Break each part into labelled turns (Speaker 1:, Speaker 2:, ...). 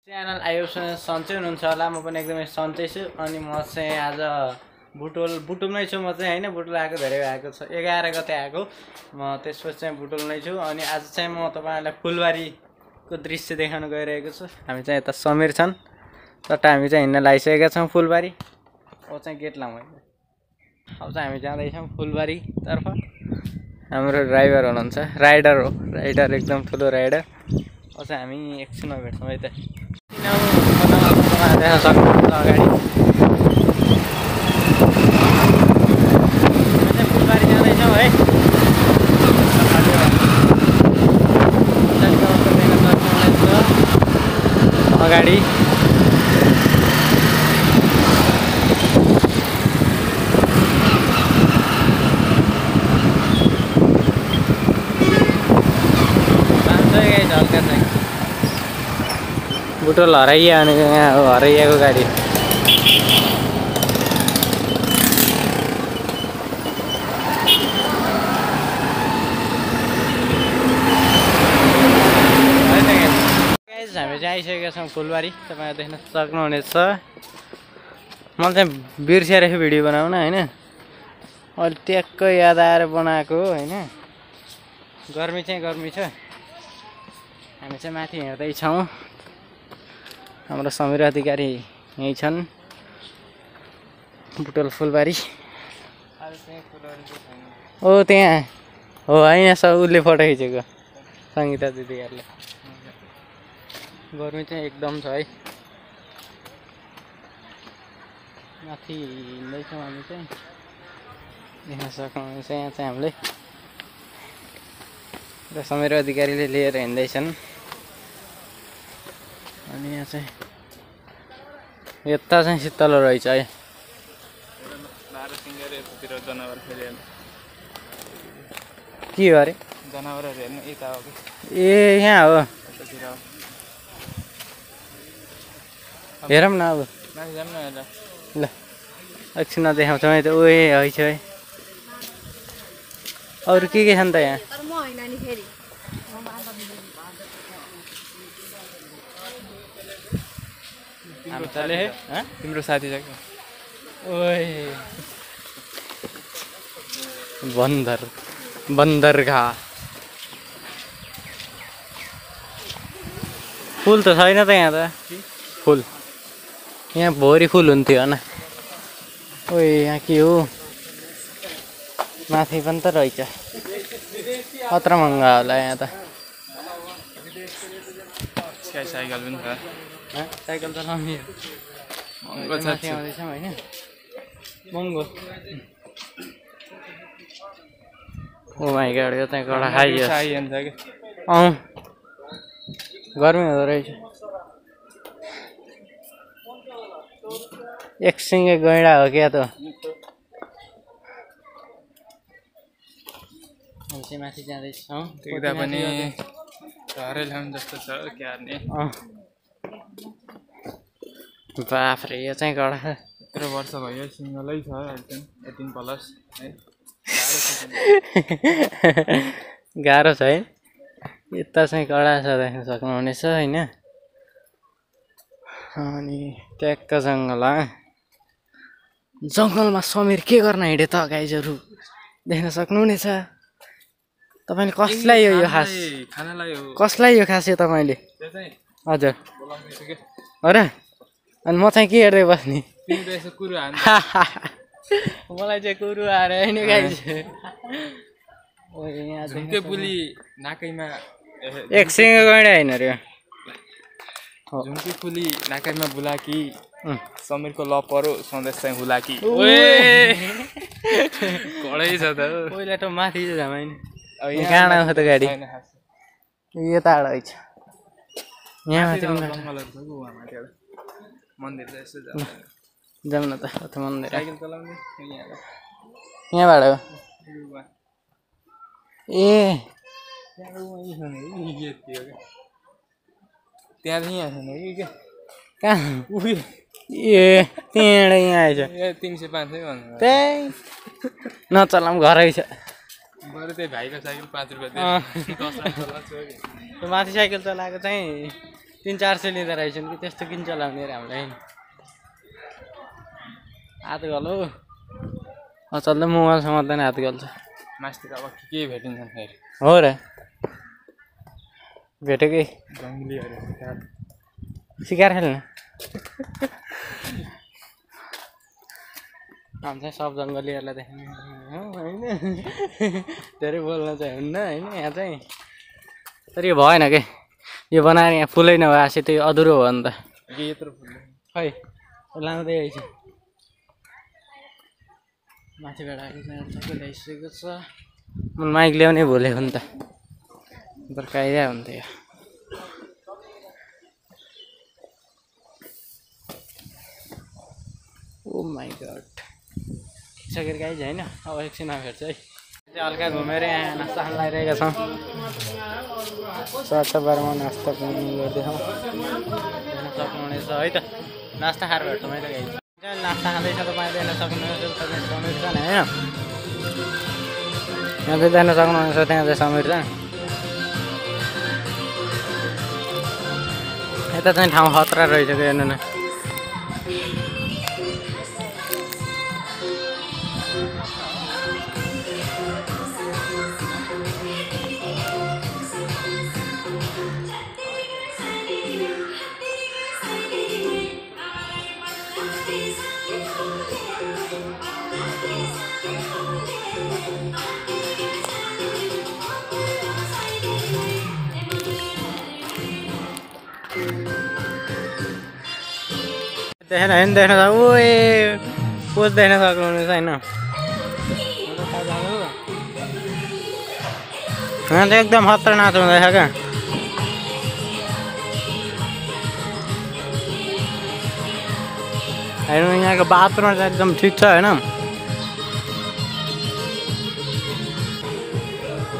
Speaker 1: Channel आयुषसँग सन्चै हुनुहुन्छ होला। म पनि एकदमै सन्चै छु। अनि म चाहिँ आज बुटुलमै छु। म चाहिँ होइन, बुटुल आएको धेरै आएको छ, 11 गते आएको। म त्यसपछि चाहिँ बुटुलमै छु। अनि आज चाहिँ म तपाईँहरूलाई फुलबारीको दृश्य देखाउन गइरहेको छु। हामी चाहिँ यता समीर छन्, तर हामी चाहिँ हिँड्न लागिसकेका छौँ फुलबारी। अब चाहिँ गेट लाउँ। अब चाहिँ हामी जाँदैछौँ फुलबारीतर्फ। हाम्रो ड्राइभर हुनुहुन्छ, राइडर हो, राइडर एकदम ठुलो राइडर। अब चाहिँ हामी एकछिनमा भेट्छौँ है त। देख्न सक्नुहुन्छ अगाडि फुलबारी जाँदैछौँ है। अगाडि हल्का चाहिँ बुटोल हराइयो भने यहाँ हराइएको गाडी। हामी चाहिँ आइसकेका छौँ फुलबारी, तपाईँहरू देख्न सक्नुहुनेछ। म चाहिँ बिर्सेर भिडियो बनाउन होइन, अहिले ट्याक्क याद आएर बनाएको हो होइन। गर्मी चाहिँ गर्मी छ। हामी चाहिँ माथि हिँड्दैछौँ। हाम्रो समीर अधिकारी यहीँ छन्। बुटोल फुलबारी ओ त्यहाँ हो होइन, सब उसले फोटो खिचेको सङ्गीता दिदीहरूले। गर्मी चाहिँ एकदम छ है। माथि हिँड्दैछौँ हामी चाहिँ, देख्न सक्नुहुन्छ। यहाँ चाहिँ हामीले र समीर अधिकारीले लिएर हिँड्दैछन्। अनि यहाँ चाहिँ यता चाहिँ शीतल रहेछ है। के हो अरे
Speaker 2: जनावरहरू हेर्नु यता हो कि?
Speaker 1: ए यहाँ हो, हेरौँ न अब। ल एकछिन देखाउँछौँ है त। ओए है छ है। अरू के छन् त यहाँ?
Speaker 2: तिम्रो साथी छ कि?
Speaker 1: ओए बन्दरगाह। फुल त छैन त यहाँ त। फुल यहाँ भोरी फुल हुन्थ्यो होइन। ओए यहाँ के हो? माथि पनि त रहेछ। कत्रो महँगा होला यहाँ त।
Speaker 2: साइकल पनि छ।
Speaker 1: साइकल त महँगो छ। आउँदैछौँ होइन, महँगो। ओ माइ गॉड, यो चाहिँ कडा खाइयो। अँ गर्मी हुँदो रहेछ। एक सिङ्गे गैँडा हो क्या त। हामी चाहिँ माथि जाँदैछौँ।
Speaker 2: देख्दा पनि झरै ल्याउनु जस्तो छ क्या नि।
Speaker 1: बाफ्रे, यो चाहिँ कडा।
Speaker 2: यत्रो वर्ष भयो सिङ्गलै छ एकदम 18+ है।
Speaker 1: गाह्रो छ है। यता चाहिँ कडा छ, देख्न सक्नुहुनेछ होइन। अनि ट्याक्क जङ्गल। जङ्गलमा समीर के गर्न हिँडे त गाइजहरू, देख्न सक्नुहुनेछ। तपाईँले कसलाई यो खास, कसलाई यो खास यो तपाईँले? हजुर हो र। अनि म चाहिँ के हेर्दै बस्ने? मलाई चाहिँ कुरो आएर होइन गाइज।
Speaker 2: पुली नाकैमा
Speaker 1: एक सिङ्गो गैँडा होइन रे।
Speaker 2: झुम्की फुली नाकैमा बुलाकी, समीरको ल परो सन्देश चाहिँ हुलाकी। कडै छ त।
Speaker 1: पहिला त माथि चाहिँ झमाइन कहाँ आउँछ त गाडी? यो टाढो रहेछ। यहाँ माथि
Speaker 2: मन्दिर
Speaker 1: जाउँ न त मन्दिर।
Speaker 2: साइकल चलाउने
Speaker 1: यहाँबाट हो। ए
Speaker 2: त्यहाँदेखि
Speaker 1: कहाँ? ए त्यहाँबाट यहाँ आएछ।
Speaker 2: 300-500 भन्नु।
Speaker 1: त्यही नचलाऊँ, घरै छ।
Speaker 2: बरु त्यही भाइको साइकल 5 रुपियाँ दिएर 10 लाख चलाउँछु।
Speaker 1: माथि साइकल चलाएको चाहिँ 300-400 लिँदो रहेछन् कि त्यस्तो किन चलाउने रे हामीलाई हात गलो अचल त मोबाइल समात्दैन हात गल्छ
Speaker 2: मास्तिर अब के भेटिन्छन् फेरि
Speaker 1: हो र भेटेकै
Speaker 2: जङ्गलीहरू
Speaker 1: सिकार खेल्न हामी चाहिँ सब जङ्गलीहरूलाई देख्ने होइन धेरै बोल्न चाहिँ हुन्न होइन यहाँ चाहिँ तर यो भएन के यो बनाएर यहाँ फुलै नभएपछि त्यो अधुरो हो नि त
Speaker 2: यत्रो फुल
Speaker 1: खै लाउँदै आइछ माथिबाट आएको सबै ल्याइसकेको छ मैले माइक ल्याउने भुलेको नि त बर्काइदिया हुन्थ्यो ओ माई गड सकेर गाइज होइन अब एकछिन भेट्छ है हल्का घुमेर यहाँ नास्ता खान लागिरहेका छौँ 7:12 मा नास्ता पनि गर्दैछौँ सक्नुहुनेछ है त नास्ता खाएर भेट्छौँ है त गाइज नास्ता खाँदैछ तपाईँ देख्न सक्नुहुनेछ तपाईँ समीर छ नि होइन यहाँ चाहिँ जान सक्नुहुनेछ त्यहाँ चाहिँ समीर छ यता चाहिँ ठाउँ खतरा रहेछ कि हेर्नु न देखेन होइन देख्न सक् ओए पोज देख्न सक्नुहुनेछ होइन यहाँ चाहिँ एकदम खतरनाक हुँदैछ क्या हेर्नु यहाँको बाथरुम चाहिँ एकदम ठिक छ होइन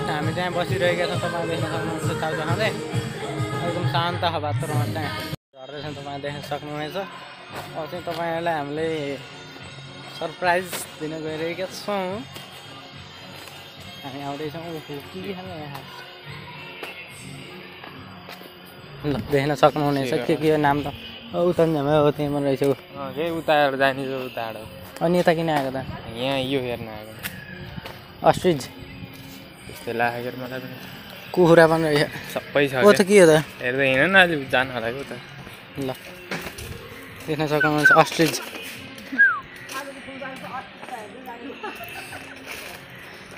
Speaker 1: हामी त्यहाँ बसिरहेका छौँ तपाईँ देख्न सक्नुहुन्छ चाउचाउ खाँदै एकदम शान्त छ बाथरुममा चाहिँ झर्दैछ तपाईँ देख्न सक्नुहुनेछ अब चाहिँ तपाईँहरूलाई हामीले सरप्राइज दिन गइरहेका छौँ हामी आउँदैछौँ के खाने यहाँ ल देख्न सक्नुहुनेछ के नाम त उता पनि झमै हो त्यहीँ पनि रहेछ
Speaker 2: यही उताबाट जाने उताबाट
Speaker 1: अनि यता किन आएको त
Speaker 2: यहाँ यो हेर्न आएको
Speaker 1: अस्ट्रिज
Speaker 2: त्यस्तै लागेको मलाई पनि
Speaker 1: कुखुरा पनि रहेछ
Speaker 2: सबै छ
Speaker 1: ओ त के हो त
Speaker 2: हेर्दै हिँड न अलि जानु होला त
Speaker 1: ल देख्न सक्नुहुन्छ अस्ट्रिज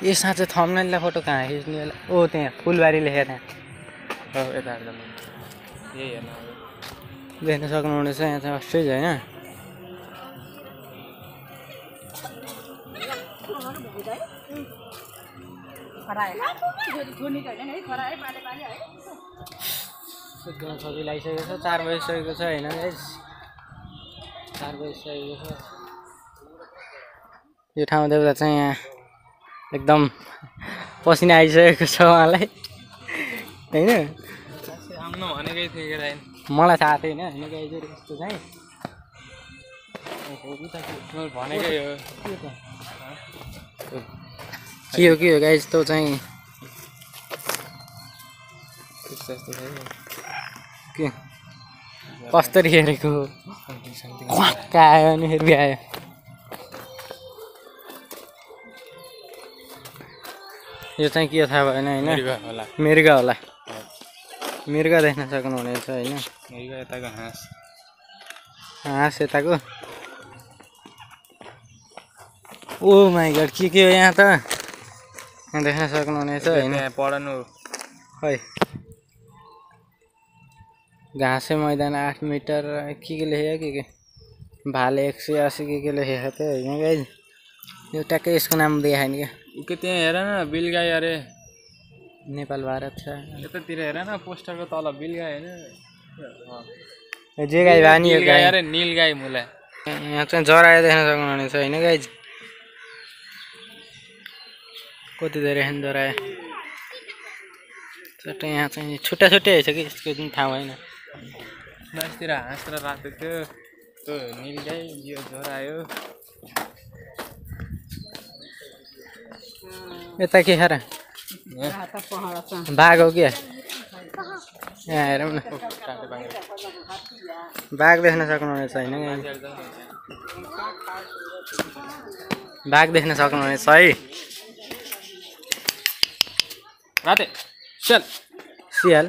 Speaker 1: यसमा चाहिँ थम्बनेललाई फोटो कहाँ खिच्ने होला ओ त्यहाँ फुलबारी लेखेर त्यहाँ
Speaker 2: यताबाट जानु यही हेर्न
Speaker 1: देख्न सक्नुहुनेछ यहाँ चाहिँ अस्ट्रिज होइन एकदम सजिलो आइसकेको छ 4 बजिसकेको छ होइन गाइस 4 बजिसकेको छ यो ठाउँ देख्दा चाहिँ यहाँ एकदम पसिना आइसकेको छ उहाँलाई होइन
Speaker 2: आउनु भनेकै थिएँ
Speaker 1: मलाई थाहा थिएन होइन गाइस यस्तो चाहिँ
Speaker 2: भनेकै हो
Speaker 1: के हो गाइस त्यो चाहिँ के कसरी हेरेको कहाँ आयो अनि फेरि आयो यो चाहिँ के थाहा भएन होइन मृगा होला मृगा देख्न सक्नुहुनेछ होइन
Speaker 2: यताको
Speaker 1: हाँस यताको ओ माई गड के हो यहाँ त यहाँ देख्न सक्नुहुनेछ होइन
Speaker 2: पढ्नु
Speaker 1: खै घाँसे मैदान 8 मिटर के लेखेको के भाले 180 के लेखेको थियो होइन गाइस यो ट्याक्कै यसको नाम देखाएन क्या
Speaker 2: के त्यहाँ हेर न बिलगाई अरे
Speaker 1: नेपाल भारत छ
Speaker 2: यतातिर हेर न पोस्टरको तल बिलगाई होइन
Speaker 1: जे गाई भानी यो गाई
Speaker 2: अरे नीलगाई मुला
Speaker 1: यहाँ चाहिँ जरायो देख्न सक्नुहुनेछ होइन गाइस कति धेरै खान जरायो चट्टै यहाँ चाहिँ छुट्टा छुट्टै रहेछ कि यसको जुन ठाउँ होइन
Speaker 2: मासतिर हाँस र रातो थियो त्यो नीलगाई यो जरायो
Speaker 1: यता के खा र बाघ हो क्या यहाँ हेरौँ न
Speaker 2: काटे बाङ्रे
Speaker 1: बाघ देख्न सक्नुहुनेछ होइन बाघ देख्न सक्नुहुनेछ है
Speaker 2: राते चल
Speaker 1: सियाल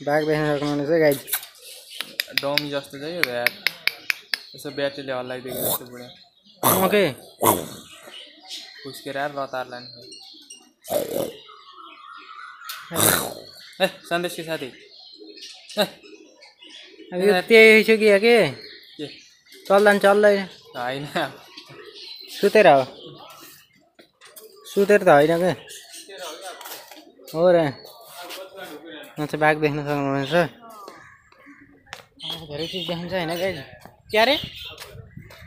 Speaker 1: बाघ देख्न सक्नुहुनेछ गाइज
Speaker 2: डमी जस्तो चाहिँ हो यार यसो ब्याट्रीले हल्लाइदिएको जस्तो बुढा
Speaker 1: ओके
Speaker 2: फुस्केर लतार लाने ए सन्देशको साथी
Speaker 1: यो त्यही छ कि के
Speaker 2: के
Speaker 1: चल्दैन चल्दैन
Speaker 2: होइन
Speaker 1: सुतेर हो सुतेर त होइन क्या हो र यहाँ चाहिँ बाघ देख्न सक्नुहुनेछ धेरै चिज देखिन्छ होइन गाइज के अरे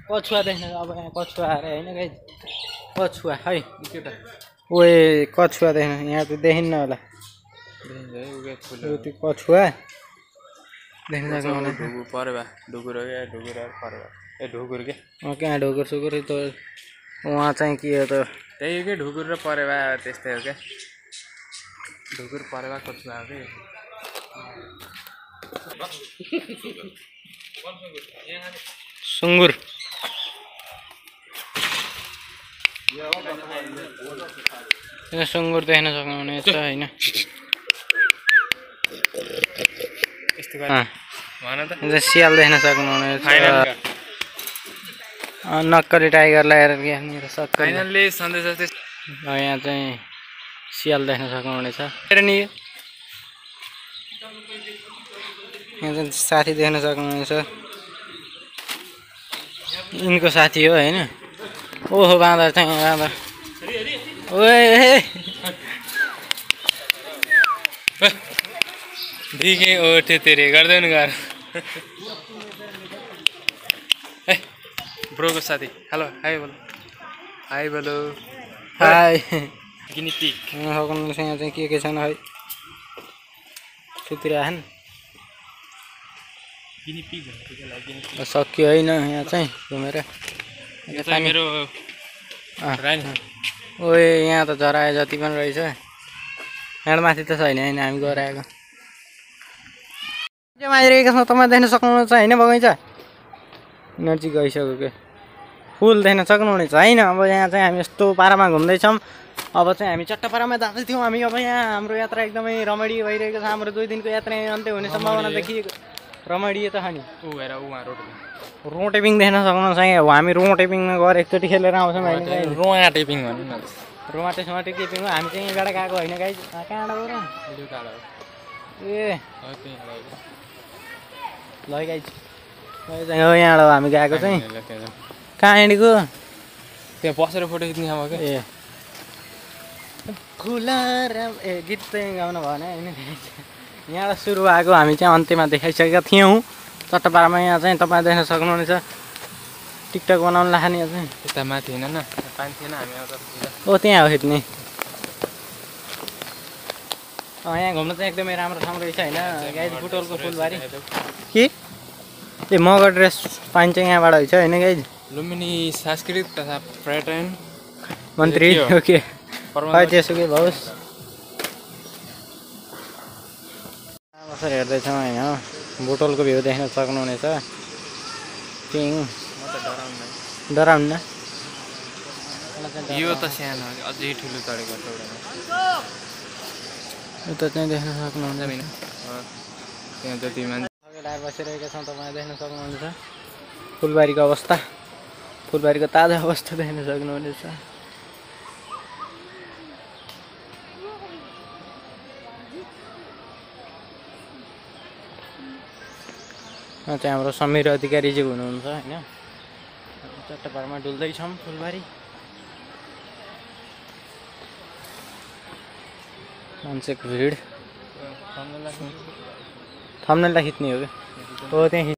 Speaker 1: कछुवा देख्न अब यहाँ कछुवा अरे होइन गाइज कछुवा है ओए कछुवा देख्न यहाँ त देखिन्न होला त्यो कछुवा देख्न सक्नुहुनेछ
Speaker 2: ढुकुर परेवा ढुकुर हो क्या ढुकुर परेवा ए ढुकुर के
Speaker 1: कहाँ ढुकुर सुकुर त उहाँ चाहिँ के हो त
Speaker 2: त्यही हो कि ढुकुर र परेवा त्यस्तै हो क्या ढुकुर परेवा कछुवा हो कि
Speaker 1: सुँगुर सुँगुर देख्न सक्नुहुनेछ होइन सियाल देख्न सक्नुहुनेछ नक्कली टाइगरलाई हेरेर यहाँनिर
Speaker 2: फाइनल्ली सन्देश
Speaker 1: यहाँ चाहिँ सियाल देख्न सक्नुहुनेछ हेर नि यहाँ चाहिँ साथी देख्न सक्नुहुनेछ यिनको साथी हो होइन ओहो बाँदर चाहिँ बाँदर ओए
Speaker 2: दिखे ओठे तेरे गर्दैन गर ब्रोको साथी हेलो हाई बोलो हाई बोलो
Speaker 1: हाई
Speaker 2: गिनी पिक
Speaker 1: यहाँ चाहिँ के छन् है सुतिरहेन्
Speaker 2: गिनी पिक
Speaker 1: सक्यो होइन यहाँ चाहिँ घुमेर
Speaker 2: मेरो
Speaker 1: ओए यहाँ त झराए जति पनि रहेछ यहाँ माथि त छैन होइन हामी गएर आएको आइरहेको छौँ तपाईँ देख्न सक्नुहुन्छ होइन बगैँचा नजिक गइसक्यो के फुल देख्न सक्नुहुनेछ होइन अब यहाँ चाहिँ हामी यस्तो पारामा घुम्दैछौँ अब चाहिँ हामी चट्टापारामा जाँदैथ्यौँ हामी अब यहाँ हाम्रो यात्रा एकदमै रमणीय भइरहेको छ हाम्रो 2 दिनको यात्रा अन्त्य हुने सम्भावना देखिएको रमणीय त छ नि रोटेपिङ देख्न सक्नुहुन्छ हामी रोटेपिङमा गएर एकचोटि खेलेर आउँछौँ होइन
Speaker 2: रोया टेपिङ भन्नु न
Speaker 1: रोमाटे सोमाटे टेपिङ हो हामी चाहिँ यहीँबाट गएको होइन गाई कहाँबाट गएर ए ल गाई हो यहाँबाट हामी गएको चाहिँ कहाँ हिँडेको
Speaker 2: त्यहाँ बसेर फोटो खिच्ने खामा क्या
Speaker 1: ए खुला ए गीत चाहिँ गाउनु भएन होइन यहाँबाट सुरु भएको हामी चाहिँ अन्त्यमा देखाइसकेका थियौँ चट्टापारामा यहाँ चाहिँ तपाईँ देख्न सक्नुहुनेछ टिकटक बनाउनु लाग्ने चाहिँ
Speaker 2: यता माथि होइन न पानी थिएन हामी
Speaker 1: ओ त्यहाँ हो खिच्ने यहाँ घुम्न चाहिँ एकदमै राम्रो ठाउँ रहेछ होइन गाई बुटोलको फुलबारी के ए मगर ड्रेस पाइन्छ यहाँबाट रहेछ होइन गाई
Speaker 2: लुम्बिनी सांस्कृतिक तथा पर्यटन
Speaker 1: मन्त्री ओके त्यसो के भओस् बसेर हेर्दैछौँ होइन बुटोलको भ्यू देख्न सक्नुहुनेछ पिङ डराउन्न
Speaker 2: यो त सानो अझै ठुलो चढेको
Speaker 1: उता चाहिँ देख्न सक्नुहुन्छ
Speaker 2: त्यहाँ जति मान्छे
Speaker 1: बसिरहेका छौँ तपाईँ देख्न सक्नुहुनेछ फुलबारीको अवस्था फुलबारीको ताजा अवस्था देख्न सक्नुहुनेछ चाहिँ हाम्रो समीर अधिकारीजी हुनुहुन्छ होइन चट्टापारामा डुल्दैछौँ फुलबारी मान्छेको भिड थम्नेललाई खिच्ने हो क्या हो त्यहाँ